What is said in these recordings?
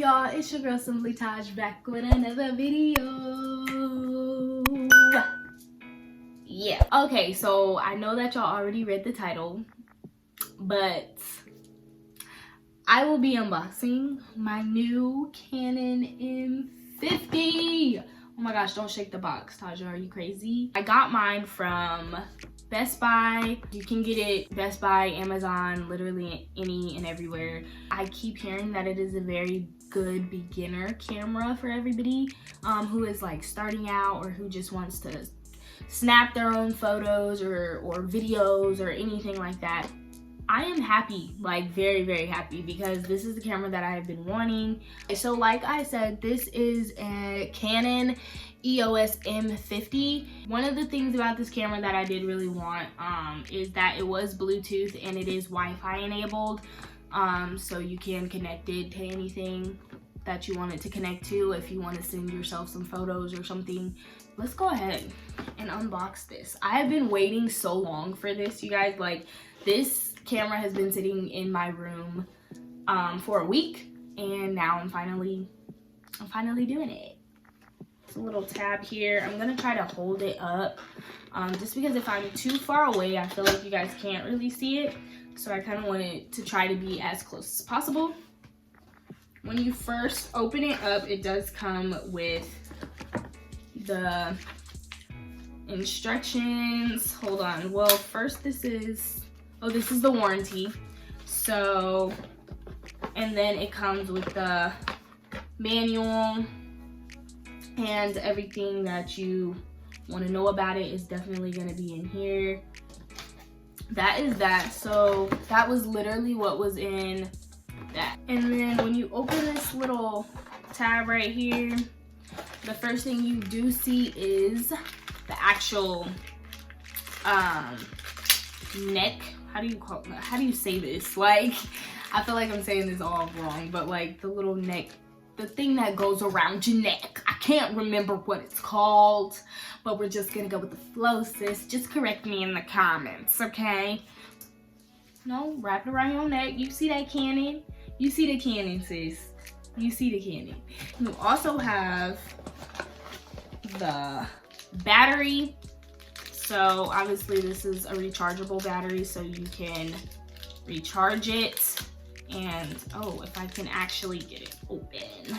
y'all? It's your girl Simply Taj back with another video. Yeah, okay, so I know that y'all already read the title, but I will be unboxing my new Canon M50. Oh my gosh, don't shake the box, Taja, are you crazy? I got mine from Best Buy. You can get it Best Buy, Amazon, literally any and everywhere. I keep hearing that it is a very good beginner camera for everybody who is like starting out or who just wants to snap their own photos or videos or anything like that. I am happy, like very happy, because this is the camera that I have been wanting. So like I said, this is a Canon EOS M50. One of the things about this camera that I did really want is that it was Bluetooth and it is Wi-Fi enabled, so you can connect it to anything that you want it to connect to. If you want to send yourself some photos or something, let's go ahead and unbox this. I have been waiting so long for this, you guys. Like, this camera has been sitting in my room for a week, and now I'm finally doing it. It's a little tab here. I'm gonna try to hold it up just because if I'm too far away, I feel like you guys can't really see it, so I kind of want it to try to be as close as possible. When you first open it up, it does come with the instructions. Hold on, well, first this is the warranty. So, and then it comes with the manual, and everything that you want to know about it is definitely going to be in here. That is that. So that was literally what was in that. And then when you open this little tab right here, the first thing you do see is the actual neck. How do you say this? Like, I feel like I'm saying this all wrong, but like the little neck, the thing that goes around your neck. I can't remember what it's called, but we're just gonna go with the flow, sis. Just correct me in the comments, okay? No, wrap it around your neck. You see that Canon? You see the Canon, sis. You see the Canon. You also have the battery. So obviously this is a rechargeable battery, so you can recharge it. And oh, if I can actually get it open.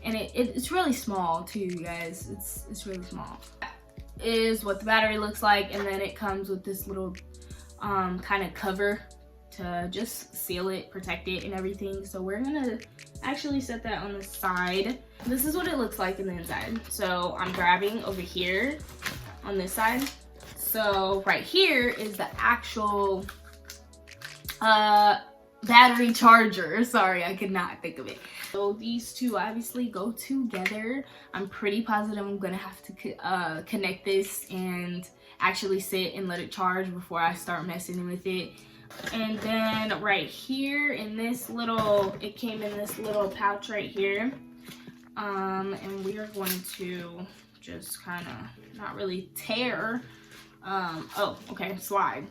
And it's really small too, you guys. It's really small. That is what the battery looks like, and then it comes with this little kind of cover to just seal it, protect it, and everything. So we're gonna actually set that on the side. This is what it looks like in the inside. So I'm grabbing over here on this side. So right here is the actual battery charger. Sorry, I could not think of it. So these two obviously go together. I'm pretty positive I'm gonna have to connect this and actually sit and let it charge before I start messing with it. And then right here in this little, it came in this little pouch right here. And we are going to just kind of not really tear. Oh, okay, slide.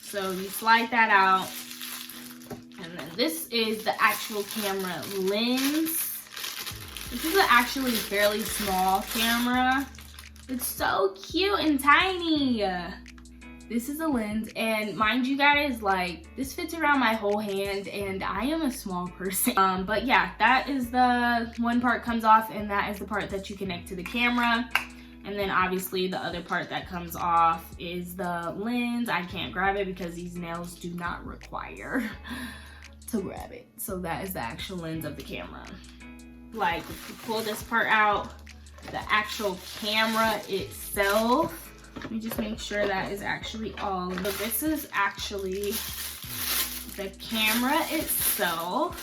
So you slide that out. And then this is the actual camera lens. This is actually a fairly small camera. It's so cute and tiny. This is a lens, and mind you guys, like, this fits around my whole hand, and I am a small person. But yeah, that is the one part comes off, and that is the part that you connect to the camera. And then obviously the other part that comes off is the lens. I can't grab it because these nails do not require to grab it. So that is the actual lens of the camera. Like, if you pull this part out, the actual camera itself, let me just make sure that is actually all. But this is actually the camera itself.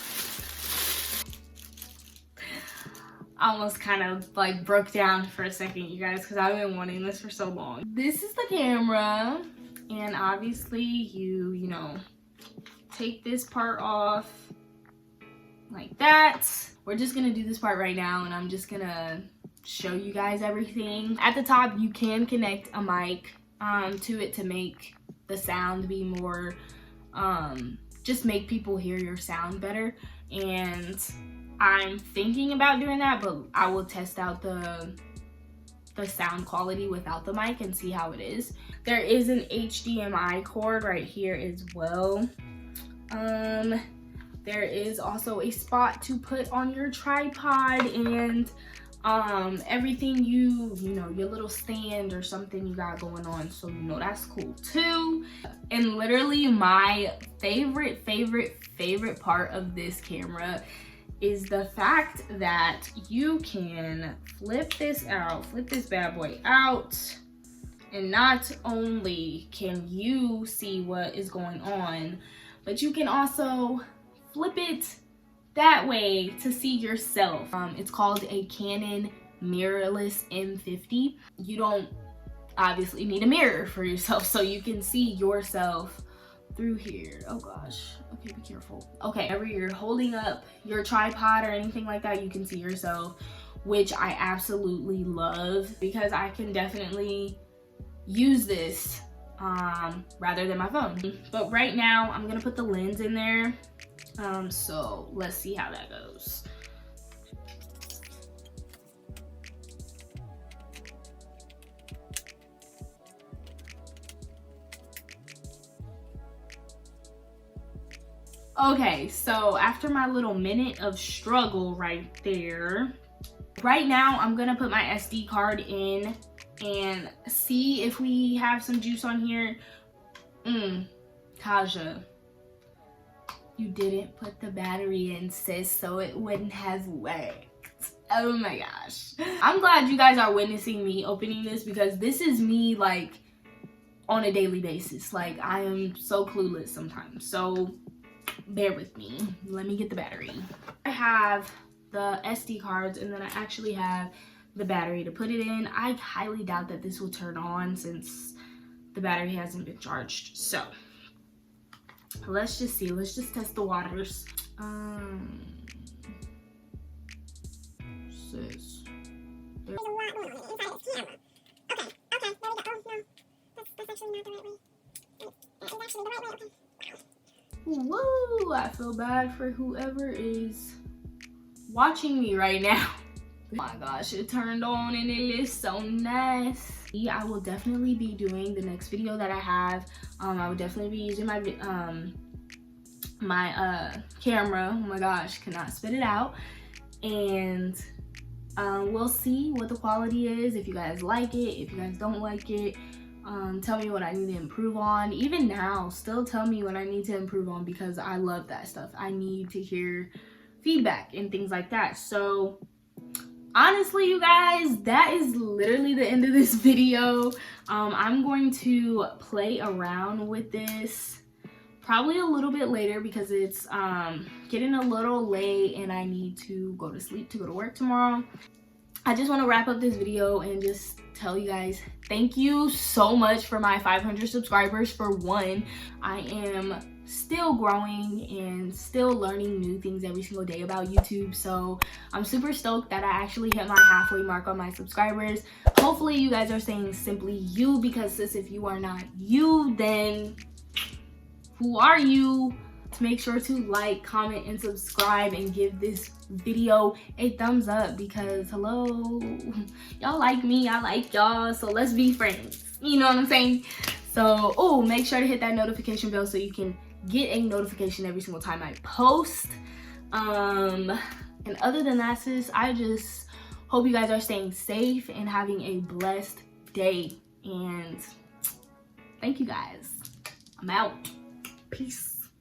I almost kind of like broke down for a second, you guys, because I've been wanting this for so long. This is the camera, and obviously you know, take this part off like that. We're just gonna do this part right now, and I'm just gonna show you guys everything. At the top, you can connect a mic to it to make the sound be more, just make people hear your sound better. And I'm thinking about doing that, but I will test out the sound quality without the mic and see how it is. There is an HDMI cord right here as well. There is also a spot to put on your tripod and everything you know, your little stand or something you got going on, so you know that's cool too. And literally my favorite part of this camera is the fact that you can flip this bad boy out, and not only can you see what is going on, but you can also flip it that way to see yourself. It's called a Canon Mirrorless M50. You don't obviously need a mirror for yourself, so you can see yourself through here. Oh gosh, okay, be careful. Okay, whenever you're holding up your tripod or anything like that, you can see yourself, which I absolutely love because I can definitely use this rather than my phone. But right now I'm gonna put the lens in there, so let's see how that goes. Okay, so after my little minute of struggle right there, right now I'm gonna put my SD card in and see if we have some juice on here. Kaja, you didn't put the battery in, sis, so it wouldn't have worked. Oh my gosh. I'm glad you guys are witnessing me opening this, because this is me like on a daily basis. Like, I am so clueless sometimes, so bear with me. Let me get the battery. I have the SD cards, and then I actually have the battery to put it in. I highly doubt that this will turn on since the battery hasn't been charged. So let's just see. Let's just test the waters. Sis. There's a lot going on inside this camera. Okay, there we go. Oh no, that's actually not the right way. That is actually the right way. Okay. Woo! I feel bad for whoever is watching me right now. Oh my gosh, it turned on and it is so nice. I will definitely be doing the next video that I have. I will definitely be using my camera. Oh my gosh, cannot spit it out. And we'll see what the quality is, if you guys like it, if you guys don't like it. Tell me what I need to improve on. Even now, still tell me what I need to improve on, because I love that stuff. I need to hear feedback and things like that. So honestly, you guys, that is literally the end of this video. I'm going to play around with this probably a little bit later, because it's getting a little late and I need to go to sleep to go to work tomorrow. I just want to wrap up this video and just tell you guys thank you so much for my 500 subscribers. For one, I am still growing and still learning new things every single day about YouTube, so I'm super stoked that I actually hit my halfway mark on my subscribers. Hopefully you guys are saying simply you, because sis, if you are not you, then who are you? Make sure to like, comment, and subscribe, and give this video a thumbs up, because hello, y'all like me, I like y'all, so let's be friends, you know what I'm saying? So make sure to hit that notification bell so you can get a notification every single time I post. And other than that, sis, I just hope you guys are staying safe and having a blessed day, and thank you guys. I'm out. Peace.